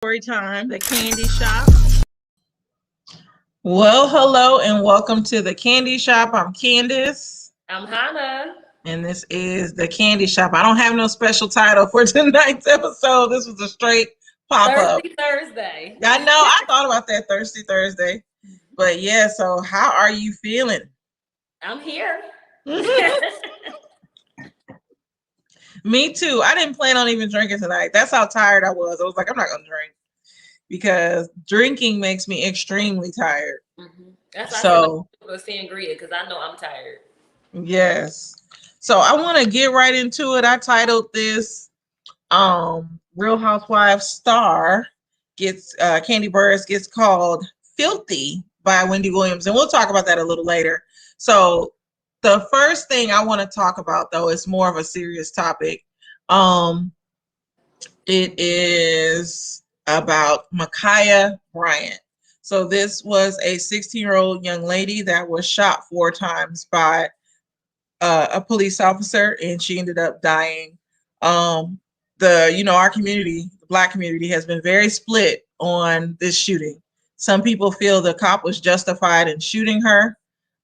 Story time, the candy shop. Well, hello and welcome to the candy shop. I'm Candace. I'm Hannah. And this is the candy shop. I don't have no special title for tonight's episode. This was a straight pop-up. Thirsty Thursday. I know, I thought about that Thirsty Thursday. But yeah, so how are you feeling? I'm here. Me too. I didn't plan on even drinking tonight. That's how tired I was. I was like, I'm not going to drink because drinking makes me extremely tired. Mm-hmm. That's so why I said sangria because I know I'm tired. Yes. So I want to get right into it. I titled this Real Housewives star gets Kandi Burruss gets called filthy by Wendy Williams, and we'll talk about that a little later. So the first thing I want to talk about, though, is more of a serious topic. It is about Ma'Khia Bryant. So this was a 16-year-old young lady that was shot 4 times by a police officer, and she ended up dying. Our community, the Black community, has been very split on this shooting. Some people feel the cop was justified in shooting her.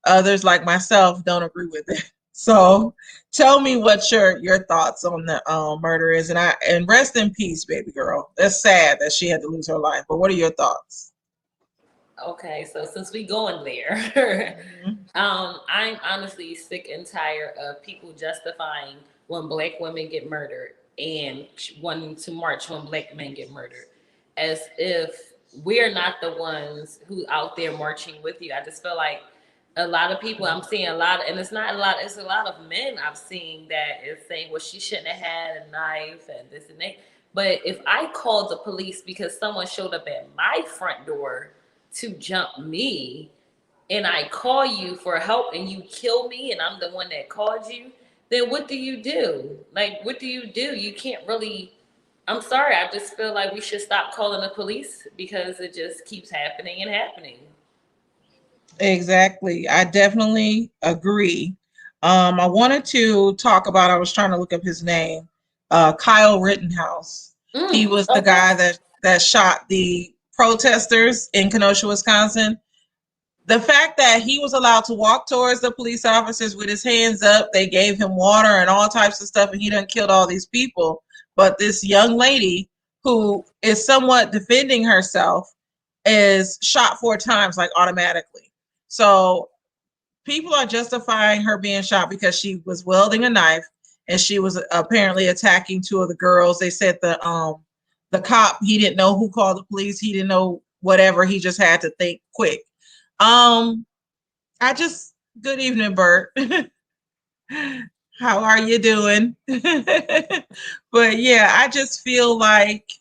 Others, like myself, don't agree with it. So tell me what your thoughts on the murder is, and rest in peace, baby girl. That's sad that she had to lose her life, but what are your thoughts? Okay, so since we going there, I'm honestly sick and tired of people justifying when Black women get murdered and wanting to march when Black men get murdered, as if we're not the ones who out there marching with you. I just feel like a lot of people, I'm seeing a lot, and it's not a lot, it's a lot of men I've seen that is saying, well, she shouldn't have had a knife and this and that. But if I called the police because someone showed up at my front door to jump me, and I call you for help and you kill me and I'm the one that called you, then what do you do? Like, what do? You can't really, I'm sorry, I just feel like we should stop calling the police because it just keeps happening and happening. Exactly. I definitely agree. I wanted to talk about, I was trying to look up his name, Kyle Rittenhouse. He was the guy that shot the protesters in Kenosha, Wisconsin. The fact that he was allowed to walk towards the police officers with his hands up, they gave him water and all types of stuff, and he done killed all these people. But this young lady who is somewhat defending herself is shot 4 times, like automatically. So people are justifying her being shot because she was wielding a knife and she was apparently attacking 2 of the girls. They said the cop, he didn't know who called the police. He didn't know whatever. He just had to think quick. Good evening, Bert. How are you doing? But yeah, I just feel like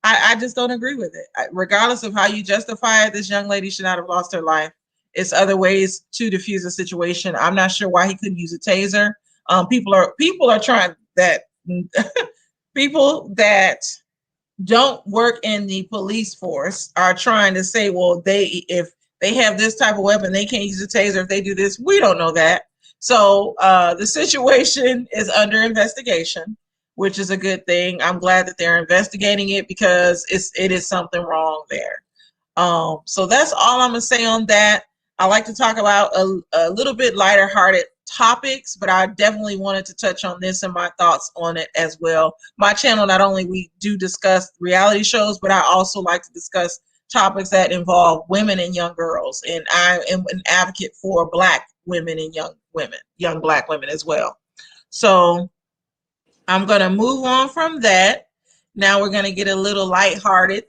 I just don't agree with it. Regardless of how you justify it, this young lady should not have lost her life. It's other ways to diffuse a situation. I'm not sure why he couldn't use a taser. People are trying that. People that don't work in the police force are trying to say, well, if they have this type of weapon, they can't use a taser. If they do this, we don't know that. So the situation is under investigation, which is a good thing. I'm glad that they're investigating it because it is something wrong there. So that's all I'm gonna say on that. I like to talk about a little bit lighter hearted topics, but I definitely wanted to touch on this and my thoughts on it as well. My channel, not only we do discuss reality shows, but I also like to discuss topics that involve women and young girls. And I am an advocate for Black women and young Black women as well. So I'm going to move on from that. Now we're going to get a little lighthearted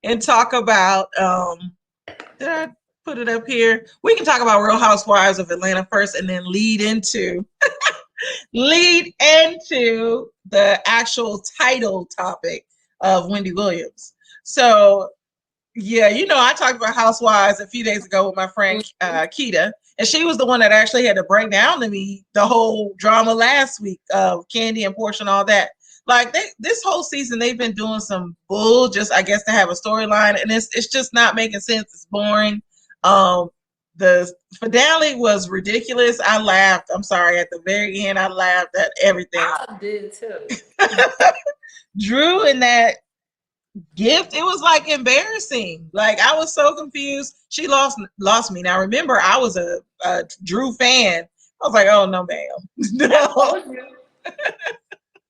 and talk about, did I put it up here? We can talk about Real Housewives of Atlanta first and then lead into the actual title topic of Wendy Williams. So yeah, I talked about Housewives a few days ago with my friend Keita, and she was the one that actually had to break down to me the whole drama last week of Kandi and Portia and all that. Like this whole season, they've been doing some bull, just I guess to have a storyline, and it's just not making sense. It's boring. The finale was ridiculous. I laughed. I'm sorry. At the very end, I laughed at everything. I did too. Drew and gift. It was like embarrassing. Like I was so confused. She lost me. Now remember, I was a Drew fan. I was like, oh no, ma'am. No.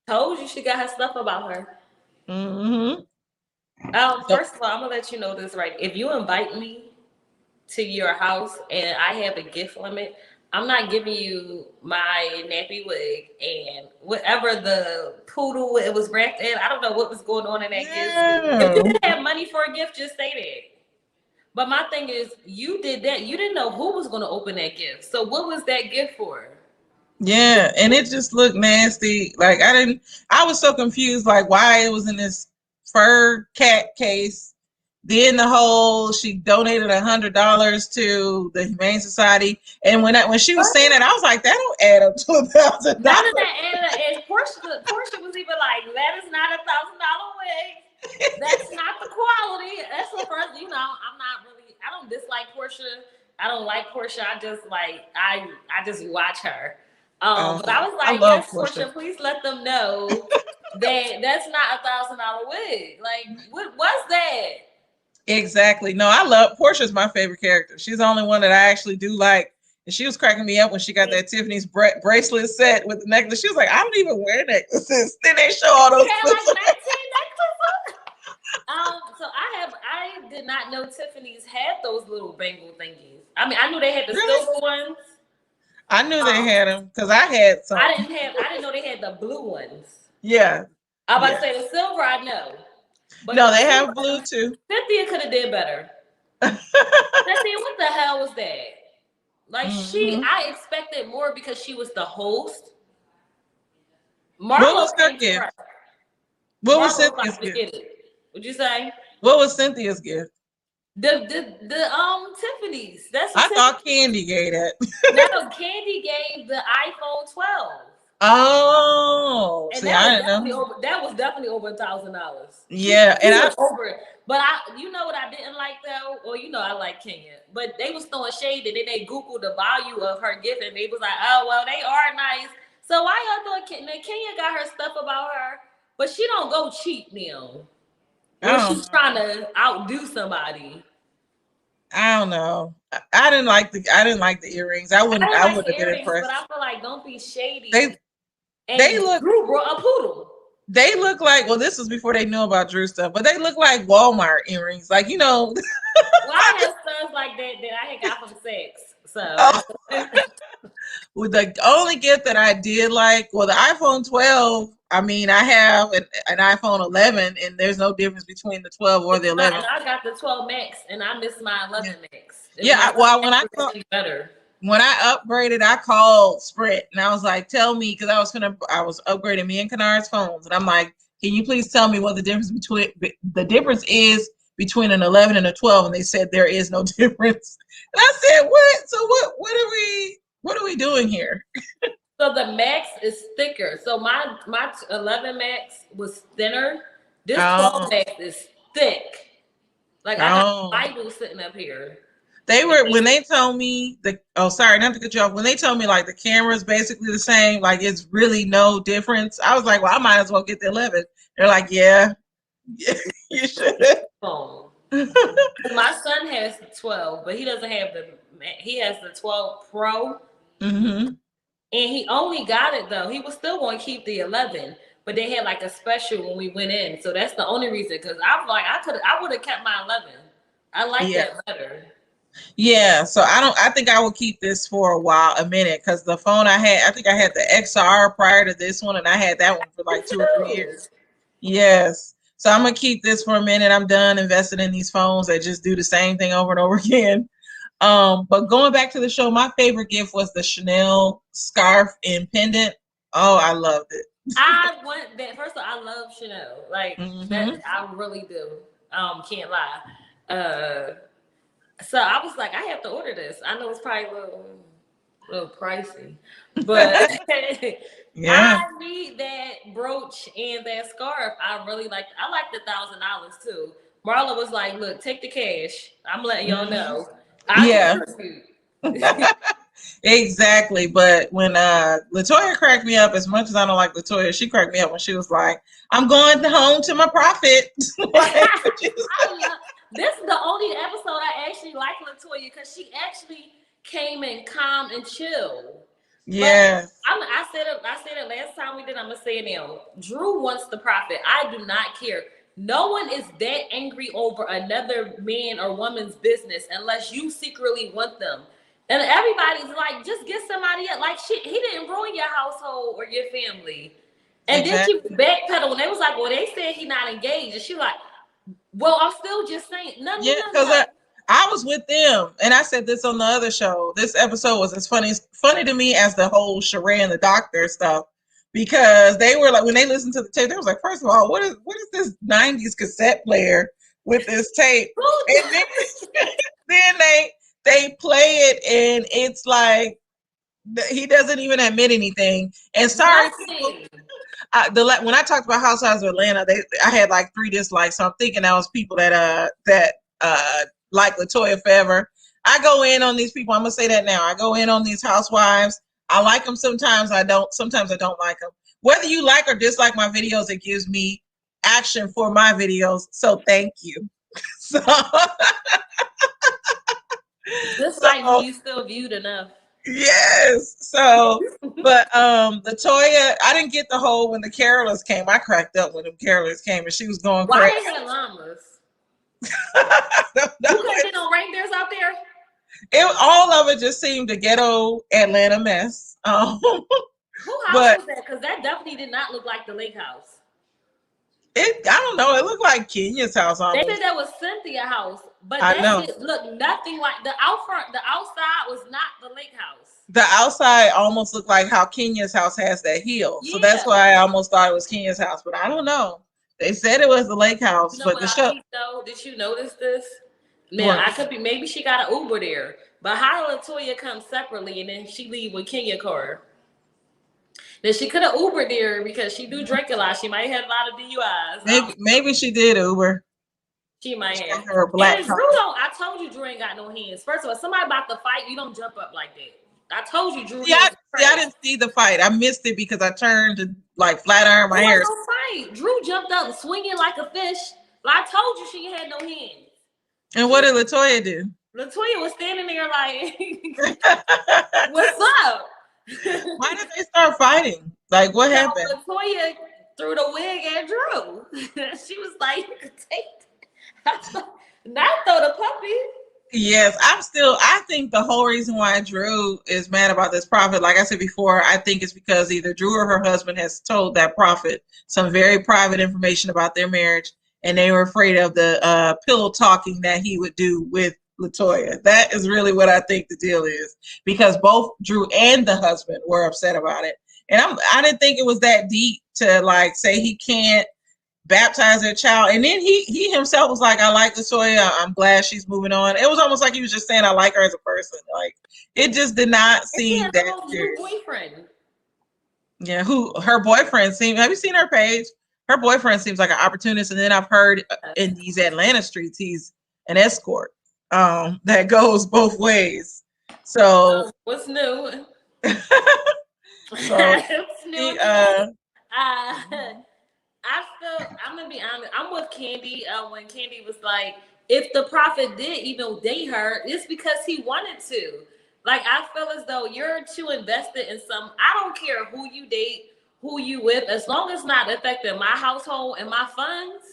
Told you she got her stuff about her. Mm-hmm. First of all, I'm gonna let you know this right. If you invite me to your house and I have a gift limit, I'm not giving you my nappy wig and whatever the poodle it was wrapped in. I don't know what was going on in that gift. If you didn't have money for a gift, just say that. But my thing is, you did that. You didn't know who was going to open that gift. So what was that gift for? Yeah, and it just looked nasty. Like I was so confused, like why it was in this fur cat case. Then she donated $100 to the Humane Society, and when she was saying that, I was like, that don't add up to $1,000. None of that added up. And Portia was even like, that is not $1,000 wig. That's not the quality. That's the first. I don't dislike Portia. I don't like Portia. I just watch her. But I was like, yes, Portia, please let them know that that's not $1,000 wig. Like, what was that? Exactly. No, I love Portia's my favorite character. She's the only one that I actually do like. And she was cracking me up when she got that Tiffany's bracelet set with the necklace. She was like, I don't even wear necklaces. Then they show all those. Yeah, like 19 necklaces. So I did not know Tiffany's had those little bangle thingies. I mean, I knew they had the silver ones. I knew they had them because I had some. I didn't know they had the blue ones. Yeah. I was about to say the silver, I know. But no, they have blue too. Cynthia could have did better. Cynthia, what the hell was that? Like I expected more because she was the host. What was her gift? What was Cynthia's gift? What'd you say? What was Cynthia's gift? The Tiffany's. I thought Kandi gave that. No, Kandi gave the iPhone 12. Oh, and see, I didn't know. That was definitely over $1,000. Yeah, and I over it. But you know what I didn't like though, or I like Kenya, but they was throwing shade and then they Googled the value of her gift and they was like, oh well, they are nice. So why y'all doing? Kenya got her stuff about her, but she don't go cheap now. Or she's trying to outdo somebody. I don't know. I didn't like the earrings. I would have been impressed. But I feel like don't be shady. They look a poodle. They look like, well, this was before they knew about Drew stuff, but they look like Walmart earrings. Like, Well, I had stuff like that I had got from sex. So with the only gift that I did like, well, the iPhone 12. I mean, I have an iPhone 11, and there's no difference between the 12 or the 11. I got the 12 Max, and I missed my 11 Max. When I upgraded, I called Sprint and I was like, tell me, because I was upgrading me and Kennard's phones. And I'm like, can you please tell me what the difference is between an 11 and a 12? And they said there is no difference. And I said, what? So what are we doing here? So the Max is thicker. So my 11 Max was thinner. This 12 Max is thick. Like I got a Bible sitting up here. When they told me sorry, not to cut you off. When they told me like the camera is basically the same, like it's really no difference. I was like, well, I might as well get the 11. They're like, yeah, you should. My son has the 12, but he doesn't have he has the 12 Pro. Mm-hmm. And he only got it though. He was still going to keep the 11, but they had like a special when we went in. So that's the only reason. Because I'm like, I would have kept my 11. I like that better. Yeah, so I think I will keep this for a minute, because the phone I think I had the XR prior to this one, and I had that one for like 2 or 3 years. Yes. So I'm gonna keep this for a minute. I'm done investing in these phones that just do the same thing over and over again. But going back to the show, my favorite gift was the Chanel scarf and pendant. Oh, I loved it. I want that. First of all, I love Chanel. Like that, I really do. Can't lie. So I was like, I have to order this. I know it's probably a little pricey, but yeah, I need that brooch and that scarf. I really like. I like the $1,000 too. Marla was like, "Look, take the cash. I'm letting y'all know." Exactly. But when Latoya cracked me up, as much as I don't like Latoya, she cracked me up when she was like, I'm going home to my prophet. Like, I love this is the only episode I actually like Latoya because she actually came in calm and chill. But yeah, I said it last time we did. I'm gonna say it now. Drew wants the prophet. I do not care. No one is that angry over another man or woman's business unless you secretly want them. And everybody's like, just get somebody else. Like, shit, he didn't ruin your household or your family. And then she exactly. backpedaled, and they was like, well, they said he not engaged. And she like, well, I'm still just saying, no, no, Yeah, no, because no. I was with them, and I said this on the other show. This episode was as funny to me as the whole Sheree and the doctor stuff, because they were like, when they listened to the tape, they was like, first of all, what is this '90s cassette player with this tape? And then they play it, and it's like he doesn't even admit anything. And sorry, people. Nothing. When I talked about Housewives of Atlanta, I had like 3 dislikes. So I'm thinking that was people that like Latoya forever. I go in on these people. I'm gonna say that now. I go in on these housewives. I like them sometimes. I don't. Sometimes I don't like them. Whether you like or dislike my videos, it gives me action for my videos. So thank you. So, Just like me, so you still viewed enough. yes. So, but Latoya, I didn't get the whole when the carolers came. I cracked up when the carolers came, and she was going Why crazy. they had llamas? I don't know. You couldn't get no reindeers out there? All of it just seemed a ghetto Atlanta mess. Who house But was that? Because that definitely did not look like the lake house. I don't know. It looked like Kenya's house They almost. said that was Cynthia's house, but I that know. did look nothing like the out front. The outside was not the lake house. The outside almost looked like how Kenya's house has that hill. So that's Yeah. why I almost thought it was Kenya's house. But I don't know. They said it was the lake house, You know but what the I show. think though? Did you notice this? Now What? I could be maybe she got an Uber there, but how did Latoya come separately and then she leave with Kenya car? Then she could have Ubered there because she do drink a lot. She might have a lot of DUIs. Maybe she did Uber. She might have. Her And black then car. Drew don't. I told you Drew ain't got no hands. First of all, somebody about to fight, you don't jump up like that. I told you Drew. I didn't see the fight. I missed it because I turned to like flat iron my hair. No fight. Drew jumped up swinging like a fish. But I told you she had no hands. And what did Latoya do? Latoya was standing there like, "What's up?" Why did they start fighting? Like, what happened? Latoya threw the wig at Drew. She was like, "Take, not throw the puppy." Yes, I think the whole reason why Drew is mad about this prophet, like I said before, I think it's because either Drew or her husband has told that prophet some very private information about their marriage, and they were afraid of the pillow talking that he would do with Latoya. That is really what I think the deal is, because both Drew and the husband were upset about it. And I didn't think it was that deep to like say he can't baptize their child. And then he himself was like, I like Latoya. I'm glad she's moving on. It was almost like he was just saying, I like her as a person. Like, it just did not seem that serious. Boyfriend. Yeah, her boyfriend seemed, have you seen her page? Her boyfriend seems like an opportunist. And then I've heard in these Atlanta streets, he's an escort that goes both ways. So what's new? So What's new? I feel, I'm gonna be honest, I'm with Kandi when Kandi was like, if the prophet did even date her, it's because he wanted to. Like, I feel as though you're too invested in some, I don't care who you date, who you with, as long as it's not affecting my household and my funds,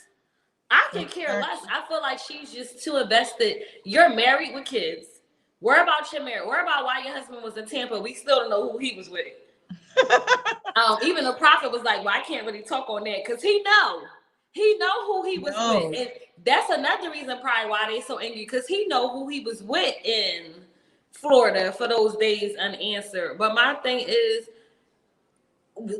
I can care less. I feel like she's just too invested. You're married with kids. Worry about your marriage. Worry about why your husband was in Tampa. We still don't know who he was with. Even the prophet was like, well, I can't really talk on that because he know who he was with. And that's another reason probably why they so angry, because he know who he was with in Florida for those days unanswered. But my thing is,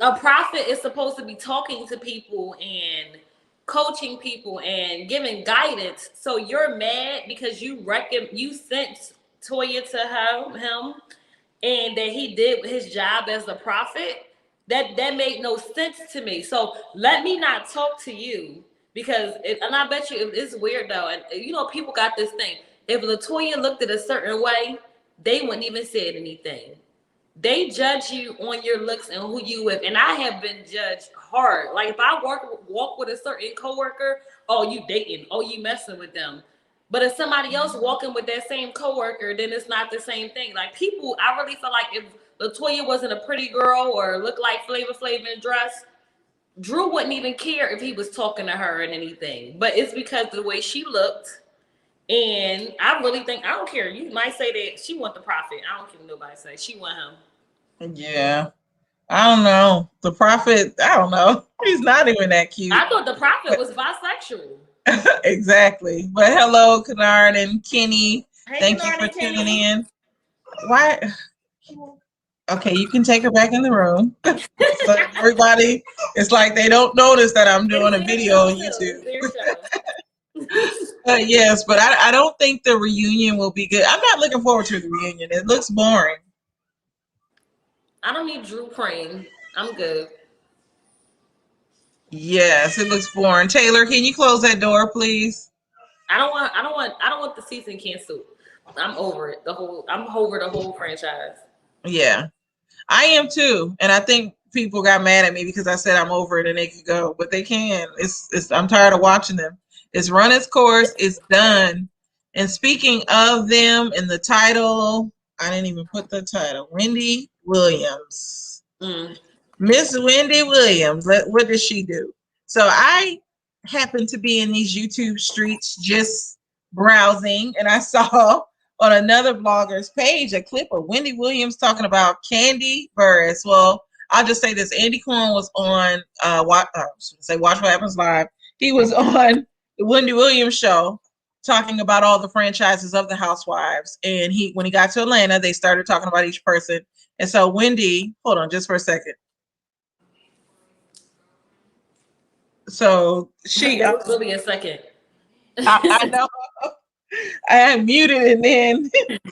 a prophet is supposed to be talking to people and coaching people and giving guidance. So you're mad because you sent Toya to him and that he did his job as a prophet. That made no sense to me. So let me not talk to you, because and I bet you it's weird though. And you know, people got this thing. If Latoya looked at a certain way, they wouldn't even say anything. They judge you on your looks and who you with. And I have been judged hard. Like if I walk with a certain coworker, oh, you dating, oh, you messing with them. But if somebody else walking with that same coworker, then it's not the same thing. Like people, I really feel like if Latoya wasn't a pretty girl or looked like Flavor Flav in a dress, Drew wouldn't even care if he was talking to her and anything. But it's because of the way she looked. And I really think, I don't care. You might say that she want the prophet. I don't care what nobody say. She want him. Yeah. I don't know. The prophet, I don't know. He's not even that cute. I thought the prophet was bisexual. Exactly. But hello, Kennard and Kenny. Hey, thank Kennard you for and tuning Kenny. in. Why? Okay, you can take her back in the room. So everybody, it's like they don't notice that I'm doing a video on YouTube. Yes, but I don't think the reunion will be good. I'm not looking forward to the reunion. It looks boring. I don't need Drew praying. I'm good. Yes, it looks boring. Taylor, can you close that door, please? I don't want the season canceled. I'm over it. I'm over the whole franchise. Yeah, I am too. And I think people got mad at me because I said I'm over it and they could go, but they can. I'm tired of watching them. It's run its course. It's done. And speaking of them, in the title, I didn't even put the title. Wendy Williams. Miss Wendy Williams. What does she do? So I happened to be in these YouTube streets just browsing, and I saw on another blogger's page a clip of Wendy Williams talking about Kandi Burruss. Well, I'll just say this. Andy Cohen was on Watch What Happens Live. He was on the Wendy Williams show talking about all the franchises of the housewives. And when he got to Atlanta, they started talking about each person. And so Wendy, hold on just for a second. So she it was really a second. I know. I had muted and then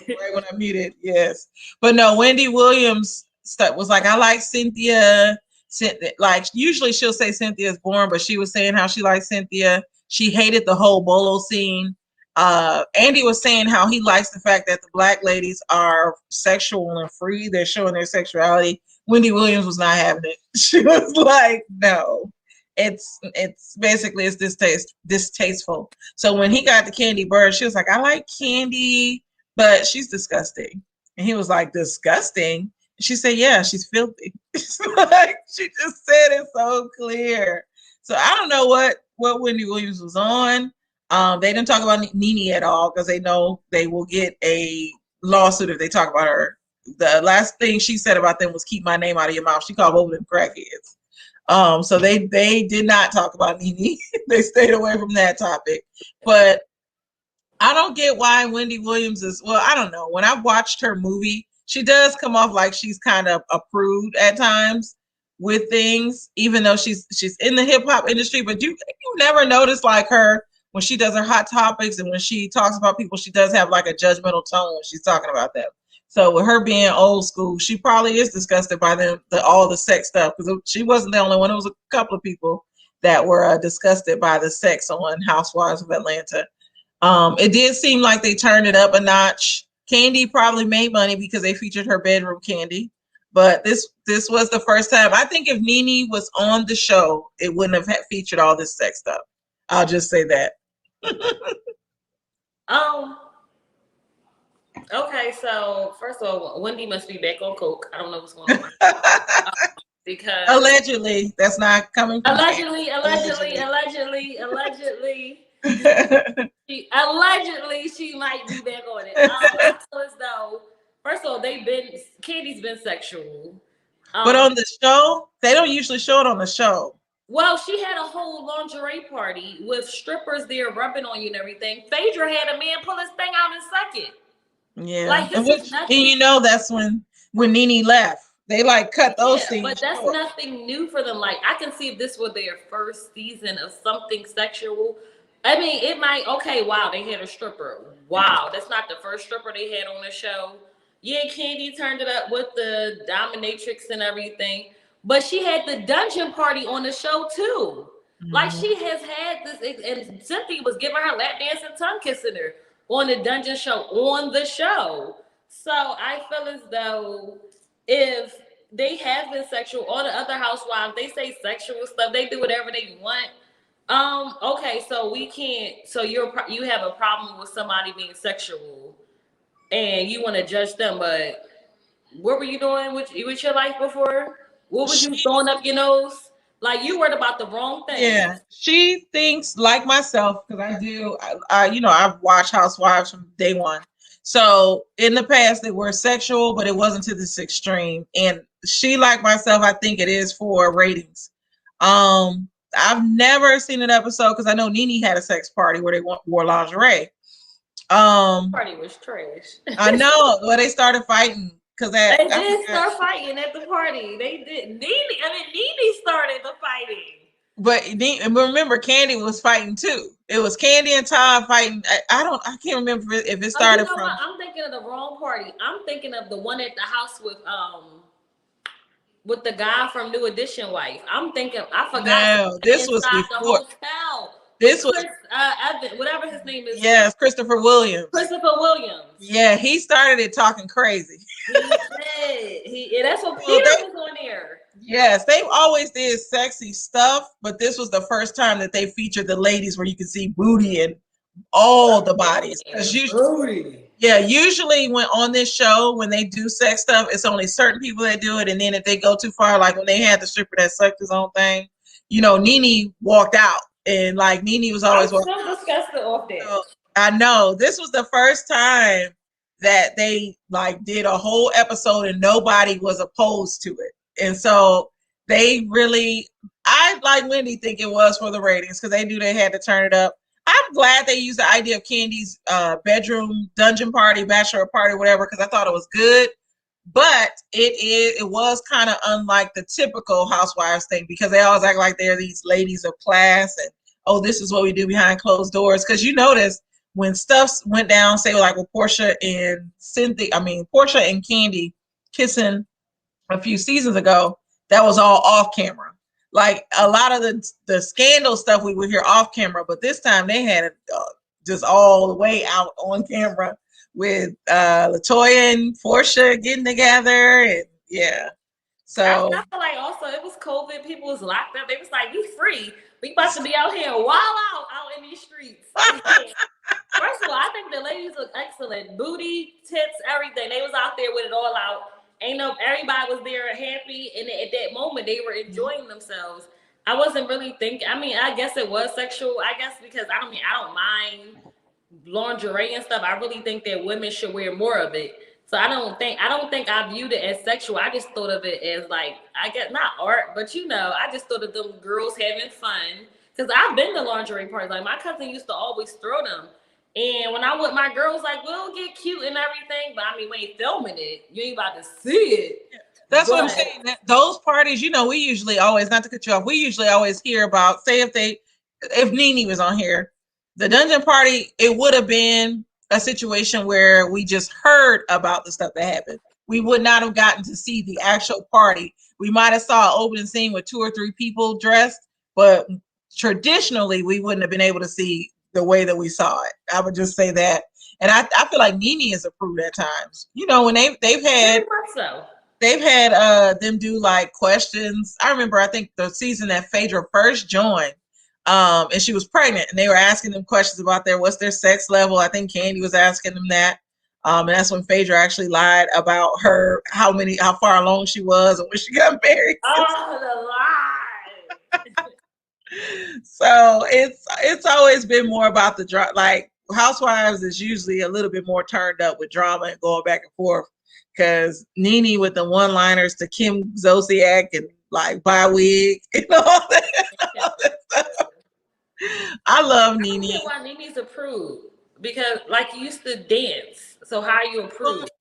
right when I muted, yes. But no, Wendy Williams was like, I like Cynthia. Like usually she'll say Cynthia's boring, but she was saying how she likes Cynthia. She hated the whole Bolo scene. Andy was saying how he likes the fact that the black ladies are sexual and free. They're showing their sexuality. Wendy Williams was not having it. She was like, no. It's basically it's distasteful. So when he got the Kandi Burruss, she was like, I like Kandi, but she's disgusting. And he was like, disgusting? She said, yeah, she's filthy. Like, she just said it so clear. So I don't know what Wendy Williams was on. They didn't talk about Nene at all because they know they will get a lawsuit if they talk about her. The last thing she said about them was keep my name out of your mouth. She called both of them crackheads. So they did not talk about Nene. They stayed away from that topic. But I don't get why Wendy Williams I don't know. When I watched her movie, she does come off like she's kind of a prude at times with things, even though she's in the hip hop industry. But you never notice like her when she does her hot topics and when she talks about people, she does have like a judgmental tone when she's talking about them. So with her being old school, she probably is disgusted by all the sex stuff because she wasn't the only one. It was a couple of people that were disgusted by the sex on Housewives of Atlanta. It did seem like they turned it up a notch. Kandi probably made money because they featured her bedroom candy, but this was the first time. I think if Nene was on the show, it wouldn't have featured all this sex stuff. I'll just say that. Okay, so first of all, Wendy must be back on coke. I don't know what's going on. Because allegedly, that's not coming from allegedly. She might be back on it. I feel as though, first of all, Kandi's been sexual. But on the show, they don't usually show it on the show. Well, she had a whole lingerie party with strippers there rubbing on you and everything. Phaedra had a man pull his thing out and suck it. Yeah, like and you know that's when Nene left. They like cut those scenes. But that's nothing new for them. Like I can see if this were their first season of something sexual. I mean, it might. Okay, wow, they had a stripper. Wow, that's not the first stripper they had on the show. Yeah, Kandi turned it up with the dominatrix and everything, but she had the dungeon party on the show too. Mm-hmm. Like she has had this, and Cynthia was giving her lap dance and tongue kissing her on the dungeon show, on the show. So I feel as though if they have been sexual, all the other housewives, they say sexual stuff, they do whatever they want. Okay, so we can't. So you have a problem with somebody being sexual, and you want to judge them, but what were you doing with your life before? What was you throwing up your nose? Like you worried about the wrong thing. Yeah, she thinks like myself because I do. I've watched Housewives from day one. So in the past, they were sexual, but it wasn't to this extreme. And she, like myself, I think it is for ratings. I've never seen an episode because I know Nene had a sex party where they wore lingerie. Party was trash. I know. Well, they started fighting because they did start fighting at the party. They did. Nene started the fighting. But remember, Kandi was fighting too. It was Kandi and Todd fighting. I can't remember if it started from. What? I'm thinking of the wrong party. I'm thinking of the one at the house with the guy from New Edition wife. I'm thinking. I forgot. No, this was before. The hotel. This was Evan, whatever his name is. Yes, Christopher Williams. Christopher Williams. Yeah, he started it talking crazy. He did. That's what Peter was on there. Yes, they always did sexy stuff, but this was the first time that they featured the ladies where you could see booty and all the bodies. Usually when on this show, when they do sex stuff, it's only certain people that do it. And then if they go too far, like when they had the stripper that sucked his own thing, Nene walked out. And like Nene was always so disgusted off there. So, I know this was the first time that they like did a whole episode and nobody was opposed to it. And so they really, I like Wendy think it was for the ratings because they knew they had to turn it up. I'm glad they used the idea of Kandi's bedroom dungeon party, bachelor party, whatever, because I thought it was good. But it was kind of unlike the typical housewives thing because they always act like they're these ladies of class and, oh, this is what we do behind closed doors. Because you notice when stuff went down, say like with Portia and Kandi kissing a few seasons ago, that was all off camera. Like a lot of the scandal stuff we would hear off camera, but this time they had it just all the way out on camera with LaToya and Portia getting together, and yeah. So I feel like also it was COVID. People was locked up. They was like, "We free. We about to be out here wild out in these streets." First of all, I think the ladies look excellent. Booty, tits, everything. They was out there with it all out. Everybody was there happy, and at that moment they were enjoying themselves. I wasn't really thinking. I mean, I guess it was sexual. I guess because I don't mind lingerie and stuff. I really think that women should wear more of it. So I don't think I viewed it as sexual. I just thought of it as like, I guess not art, but I just thought of them girls having fun. Because I've been to lingerie parties. Like my cousin used to always throw them. And when I with my girls, like, we'll get cute and everything, but I mean, when you filming it, you ain't about to see it. That's what I'm saying. Those parties, we usually always, not to cut you off, we usually always hear about, say if Nene was on here, the dungeon party, it would have been a situation where we just heard about the stuff that happened. We would not have gotten to see the actual party. We might have saw an opening scene with 2 or 3 people dressed, but traditionally we wouldn't have been able to see the way that we saw it. I would just say that. And I feel like Nene is approved at times. When they've had them do like questions. I remember, I think the season that Phaedra first joined, and she was pregnant, and they were asking them questions about what's their sex level. I think Kandi was asking them that. And that's when Phaedra actually lied about how far along she was and when she got married. Oh, the lie. So it's always been more about the drama. Like Housewives is usually a little bit more turned up with drama and going back and forth. Because Nene with the one-liners to Kim Zolciak and like buy wig and all that stuff. I love Nene. I don't get why Nene's approved, because like you used to dance. So how are you approved?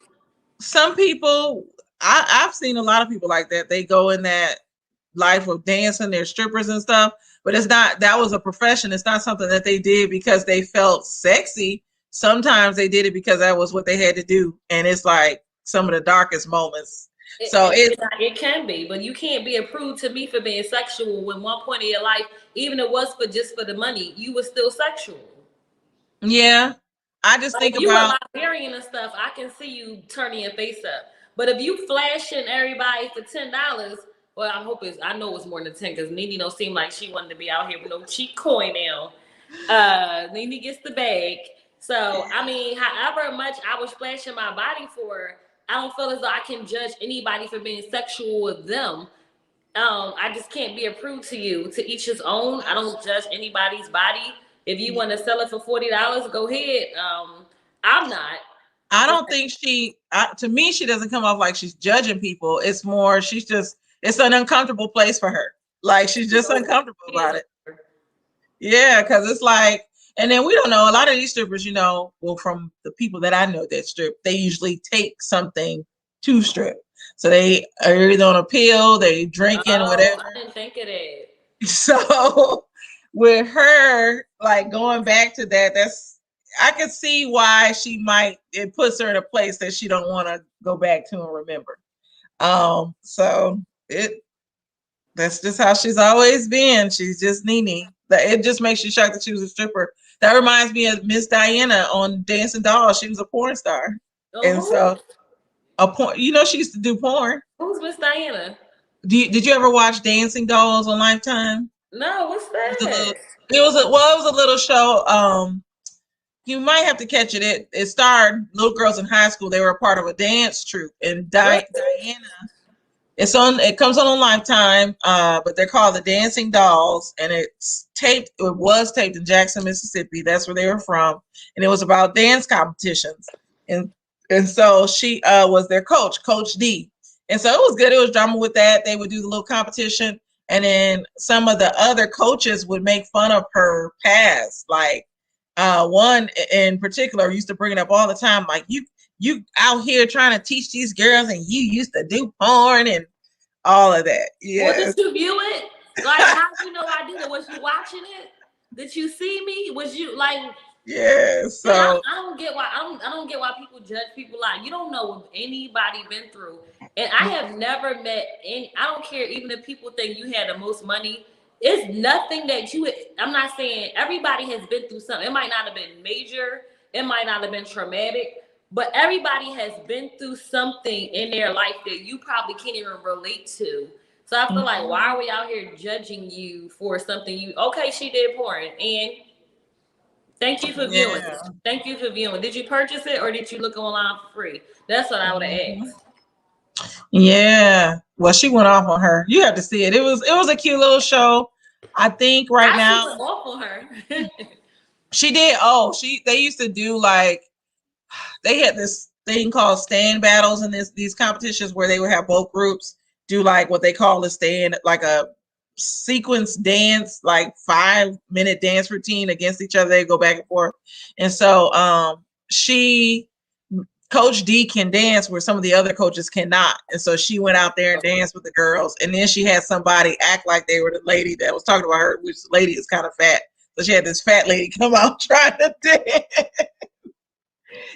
Some people, I've seen a lot of people like that. They go in that life of dancing, they're strippers and stuff. But that was a profession. It's not something that they did because they felt sexy. Sometimes they did it because that was what they had to do. And it's like some of the darkest moments. It can be, but you can't be approved to me for being sexual when one point in your life, even if it was just for the money, you were still sexual. Yeah. I just Like think if you were about Liberian and stuff, I can see you turning your face up. But if you flashing everybody for $10, well, I know it's more than 10 because Nene don't seem like she wanted to be out here with no cheap coin now. Nene gets the bag. So I mean, however much I was flashing my body for, I don't feel as though I can judge anybody for being sexual with them. I just can't be approved to you. To each his own. I don't judge anybody's body. If you want to sell it for $40, go ahead. I'm not. I But don't think to me, she doesn't come off like she's judging people. It's more, it's an uncomfortable place for her. Like she's just uncomfortable about it. Yeah, because it's like, and then we don't know. A lot of these strippers, well, from the people that I know that strip, they usually take something to strip. So they are either on a pill, they drinking, whatever. I didn't think of that. So with her, like going back to that, I can see why it puts her in a place that she don't want to go back to and remember. So that's just how she's always been. She's just Nene. It just makes you shocked that she was a stripper. That reminds me of Miss Diana on Dancing Dolls. She was a porn star. And so she used to do porn. Who's Miss Diana? Did you ever watch Dancing Dolls on Lifetime? No, what's that? It was a little show. You might have to catch it. It starred little girls in high school. They were a part of a dance troupe. And Diana, it comes on Lifetime, but they're called the Dancing Dolls, and it was taped in Jackson, Mississippi. That's where they were from. And it was about dance competitions. And so she was their coach, Coach D. And so it was good. It was drama with that. They would do the little competition. And then some of the other coaches would make fun of her past. Like one in particular used to bring it up all the time. Like, you out here trying to teach these girls and you used to do porn and all of that. Yeah. Well, did you view it? Like, how do you know I did it? Was you watching it? Did you see me? Was you like? Yeah. So I don't get why I don't get why people judge people. Like, you don't know what anybody been through. And I have never met any. I don't care even if people think you had the most money. It's nothing that I'm not saying everybody has been through something. It might not have been major. It might not have been traumatic. But everybody has been through something in their life that you probably can't even relate to. So I feel like, why are we out here judging you for something okay, she did porn. And thank you for viewing. Yeah. Thank you for viewing. Did you purchase it or did you look online for free? That's what I would have asked. Yeah. Well, she went off on her. You have to see it. It was a cute little show. I think now. She went off on her. She did. They used to do they had this thing called stand battles in these competitions where they would have both groups do like what they call a stand, like a sequence dance, like 5-minute dance routine against each other. They go back and forth. And so Coach D can dance where some of the other coaches cannot. And so she went out there and danced with the girls. And then she had somebody act like they were the lady that was talking about her, which the lady is kind of fat. So she had this fat lady come out trying to dance.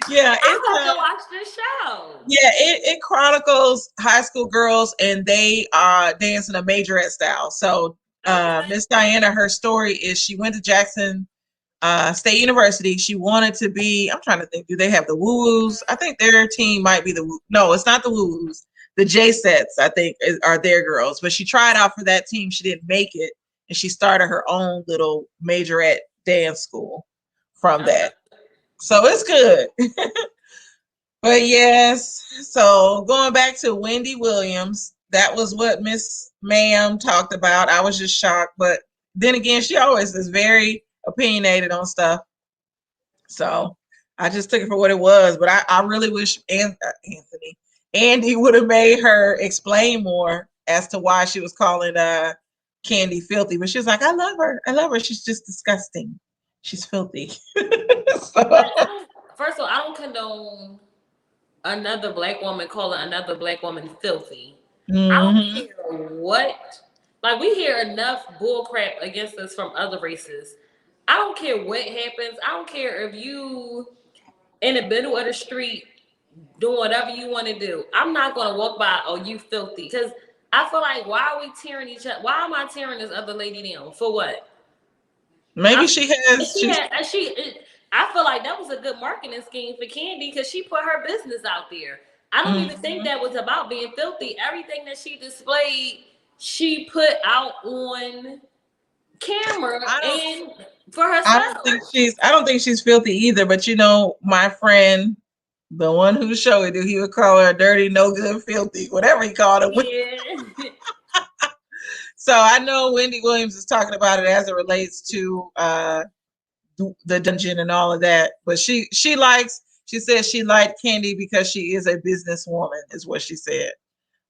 Yeah, I have to watch this show. Yeah, it chronicles high school girls and they are dancing a majorette style. So Miss Diana, her story is she went to Jackson State University. She wanted to be, I'm trying to think, do they have the Woo-Woos? I think their team might be no, it's not the Woo-Woos. The J-Sets, I think, are their girls. But she tried out for that team. She didn't make it. And she started her own little majorette dance school from that. So it's good. But yes, so going back to Wendy Williams, that was what Miss Ma'am talked about. I was just shocked. But then again, she always is very opinionated on stuff. So I just took it for what it was. But I really wish Andy would have made her explain more as to why she was calling Kandi filthy. But she was like, I love her. I love her. She's just disgusting. She's filthy. First of all, I don't condone another black woman calling another black woman filthy. Mm-hmm. I don't care what. Like, we hear enough bullcrap against us from other races. I don't care what happens. I don't care if you in the middle of the street doing whatever you want to do. I'm not going to walk by, oh, you filthy. Because I feel like, why are we tearing each other? Why am I tearing this other lady down? For what? Maybe she has. I feel like that was a good marketing scheme for Kandi because she put her business out there. I don't even think that was about being filthy. Everything that she displayed, she put out on camera and for herself. I don't think she's filthy either, but you know, my friend, the one who showed it, he would call her dirty, no good, filthy, whatever he called her. Yeah. So I know Wendy Williams is talking about it as it relates to the dungeon and all of that. But she says she liked Kandi because she is a businesswoman, is what she said.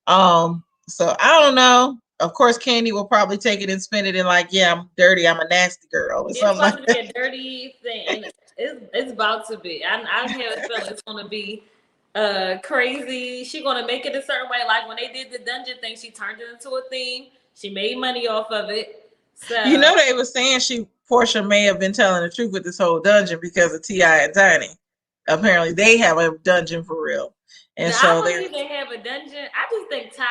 So I don't know. Of course, Kandi will probably take it and spin it in like, yeah, I'm dirty, I'm a nasty girl, or It's something about like to that. be a dirty thing. It's about to be. I have a feeling it's gonna be crazy. She gonna make it a certain way. Like when they did the dungeon thing, she turned it into a theme. She made money off of it. So You know, they were saying Portia may have been telling the truth with this whole dungeon because of T.I. and Tiny. Apparently, they have a dungeon for real, and now, so I they're. believe they have a dungeon. I just think Ty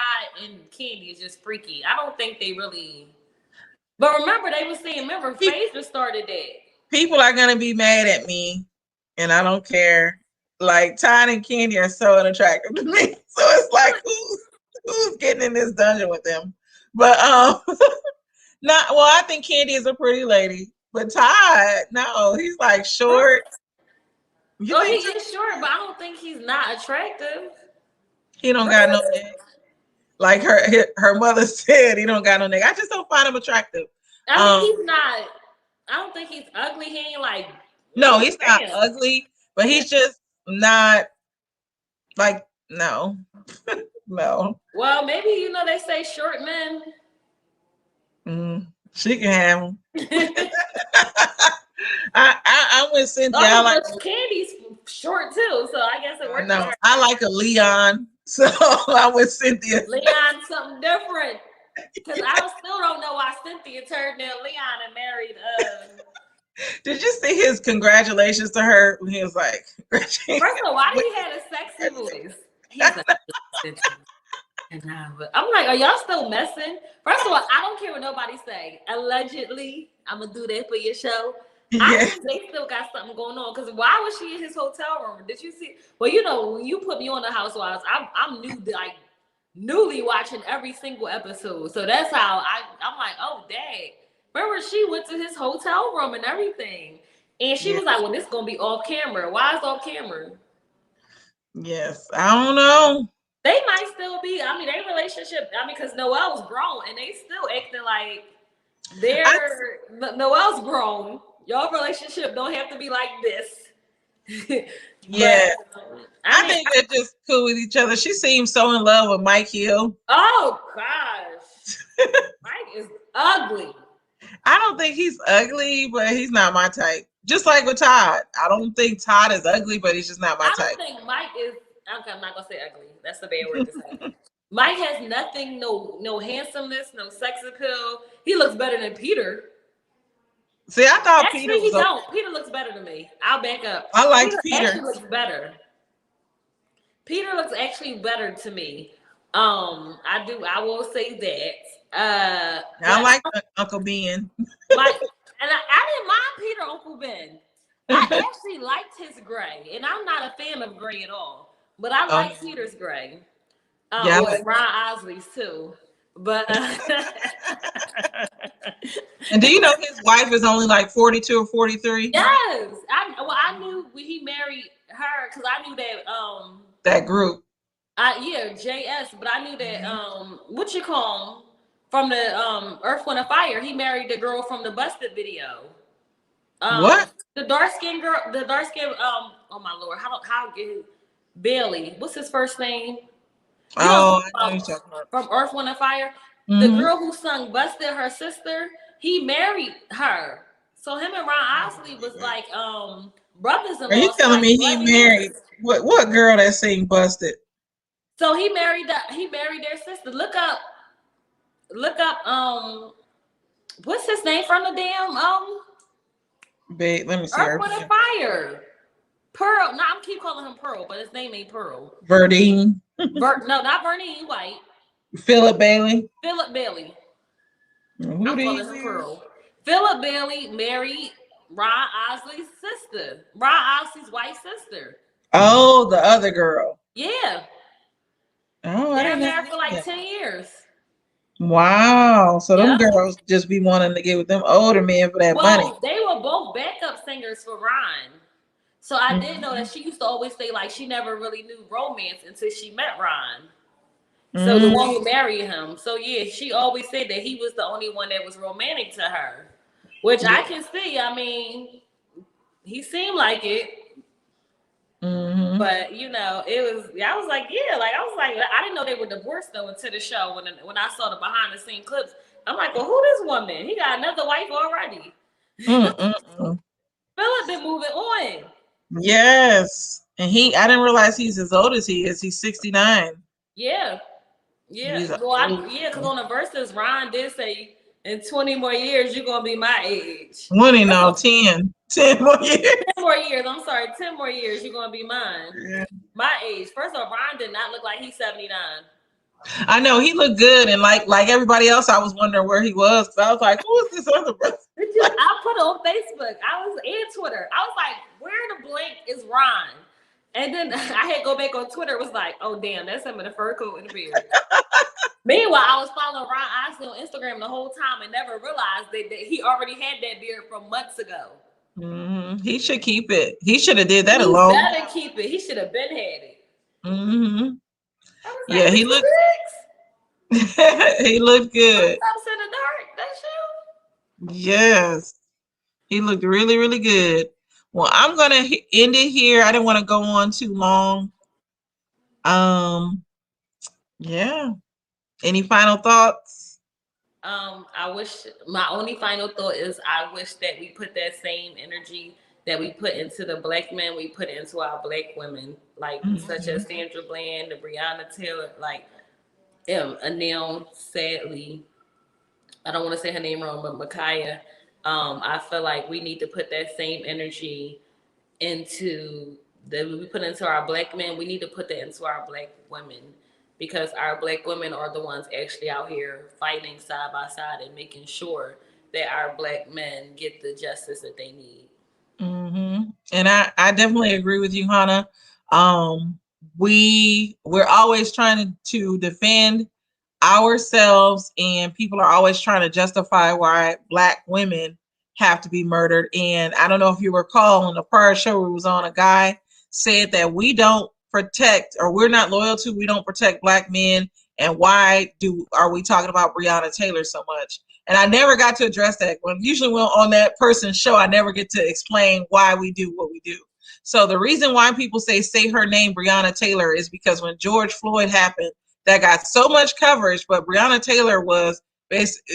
and Kandi is just freaky. I don't think they really. But remember, they were saying, remember, Phaedra started that. People are gonna be mad at me, and I don't care. Like Todd and Kandi are so unattractive to me, so it's like who's getting in this dungeon with them? But not well. I think Kandi is a pretty lady, but Todd, no, he's like short. You Oh, he think is short, but I don't think he's not attractive. he don't got no neck? Like her mother said, he don't got no neck. I just don't find him attractive. I mean, he's not. I don't think he's ugly. He ain't like. No, he's not ugly, but he's just not like no. No. Well, maybe they say short men. She can have him. I'm with Cynthia. I like Kandi's short too, so I guess it works. No, I like a Leon, so I'm with Cynthia. Leon, something different. Because I still don't know why Cynthia turned down Leon and married. Did you see his congratulations to her when he was like? First of all, why did he have a sexy voice? He's like, I'm like, are y'all still messing? First of all, I don't care what nobody say. Allegedly, I'm gonna do that for your show. I think they still got something going on. Because why was she in his hotel room? Did you see? Well, when you put me on the Housewives, I'm new, like newly watching every single episode. So that's how I'm like, oh, dang. Remember, she went to his hotel room and everything. And she was like, well, this is going to be off camera. Why is off camera? Yes, I don't know. They might still be. I mean, their relationship, because Noelle's grown and they still acting like Noelle's grown. Your relationship don't have to be like this. Yeah. I think they're just cool with each other. She seems so in love with Mike Hill. Oh, gosh. Mike is ugly. I don't think he's ugly, but he's not my type. Just like with Todd. I don't think Todd is ugly, but he's just not my type. I don't think Mike is, okay, I'm not going to say ugly. That's the bad word to say. Mike has nothing, no handsomeness, no sex appeal. He looks better than Peter. See, I thought actually, Peter was Peter looks better to me. I'll back up. I like Peter. Actually looks better. Peter looks actually better to me. I will say that. I like Uncle Ben. And I didn't mind Peter, Uncle Ben. I actually liked his gray, and I'm not a fan of gray at all. But I like Peter's gray. Ron Osley's too. But and do you know his wife is only like 42 or 43? Yes, I knew when he married her because I knew that that group. JS, but I knew that what you call him from the Earth, Wind and Fire. He married the girl from the Busted video. What? The dark skinned girl, oh my lord, how get Bailey? What's his first name? I know you're talking about. From Earth, Wind and Fire. Mm-hmm. The girl who sung Busted, her sister, he married her. So him and Ron Osley was like brothers-in-law. Are you telling me he married what girl that sing Busted? So he married their sister. Look up what's his name from the damn Babe, let me see. Earth, Wind and Fire. Pearl. No, I'm keep calling him Pearl, but his name ain't Pearl. Verdine. No, not Verdine White. Philip Bailey. Philip Bailey. Who I'm calling him Pearl. Philip Bailey married Ron Osley's sister. Ron Osley's white sister. Oh, the other girl. Yeah. Oh, I They're didn't know married for like that. 10 years. Wow. So them Yep. girls just be wanting to get with them older men for that money. Well, they were both backup singers for Ron. So I did know Mm-hmm. that she used to always say like she never really knew romance until she met Ron. So the one Mm-hmm. who married him. So yeah, she always said that he was the only one that was romantic to her. Which Yeah. I can see. I mean, he seemed like it. Mm-hmm. But you know, it was. I was like, yeah, like I was like, I didn't know they were divorced though until the show. When I saw the behind the scene clips, I'm like, well, who this woman? He got another wife already. Mm-mm. Philip been moving on. Yes. And I didn't realize he's as old as he is. He's 69. Yeah, yeah. He's an Well, old yeah, because man. on the verses, Ron did say in 20 more years you're gonna be my age. 20 now, 10. 10 more years. 10 more years. I'm sorry, 10 more years you're gonna be mine. Yeah. My age. First of all, Ron did not look like he's 79. I know he looked good, and like everybody else, I was wondering where he was. So I was like, "Who is this other brother?" I put it on Facebook. I was in Twitter. I was like, where the blank is Ron? And then I had to go back on Twitter. It was like, oh damn, that's him in the fur coat and the beard. Meanwhile, I was following Ron Osley on Instagram the whole time and never realized that he already had that beard from months ago. Mm-hmm. He should keep it. He should have did that He alone. better keep it. He should have been had it. Mm-hmm. Like, Yeah, he looked. He looked good. Stops in the dark. That's you. Yes, he looked really, really good. Well, I'm gonna end it here. I didn't want to go on too long. Yeah. Any final thoughts? I wish my only final thought is I wish that we put that same energy that we put into the black men, we put into our black women, like such as Sandra Bland, the Breonna Taylor, like Anil, sadly, I don't want to say her name wrong, but Micaiah. I feel like we need to put that same energy into that we put into our black men. We need to put that into our black women because our black women are the ones actually out here fighting side by side and making sure that our black men get the justice that they need. Mm-hmm. And I definitely agree with you, Hannah. We're always trying to defend ourselves, and people are always trying to justify why black women have to be murdered. And I don't know if you recall on the prior show we was on, a guy said that we don't protect, or we're not loyal to, we don't protect black men, and why are we talking about Breonna Taylor so much? And I never got to address that. When on that person's show, I never get to explain why we do what we do. So the reason why people say her name, Breonna Taylor, is because when George Floyd happened, that got so much coverage, but Breonna Taylor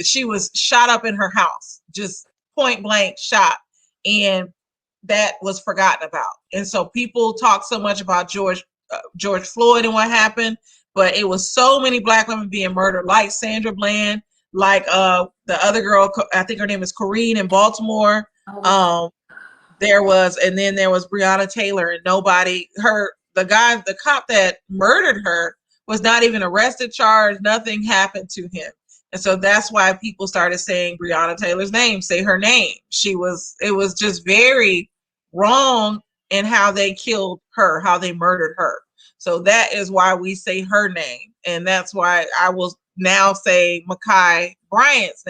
she was shot up in her house, just point blank shot. And that was forgotten about. And so people talk so much about George Floyd and what happened, but it was so many black women being murdered, like Sandra Bland, like the other girl, I think her name is Corrine in Baltimore. There was Breonna Taylor, and the cop that murdered her was not even arrested, charged, nothing happened to him. And so that's why people started saying Breonna Taylor's name, say her name. It was just very wrong in how they killed her, how they murdered her. So that is why we say her name. And that's why I will now say Micaiah Bryant's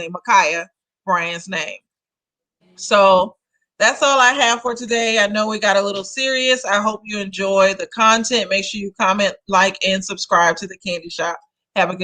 name. So that's all I have for today. I know we got a little serious. I hope you enjoy the content. Make sure you comment, like, and subscribe to the Kandi Shop. Have a good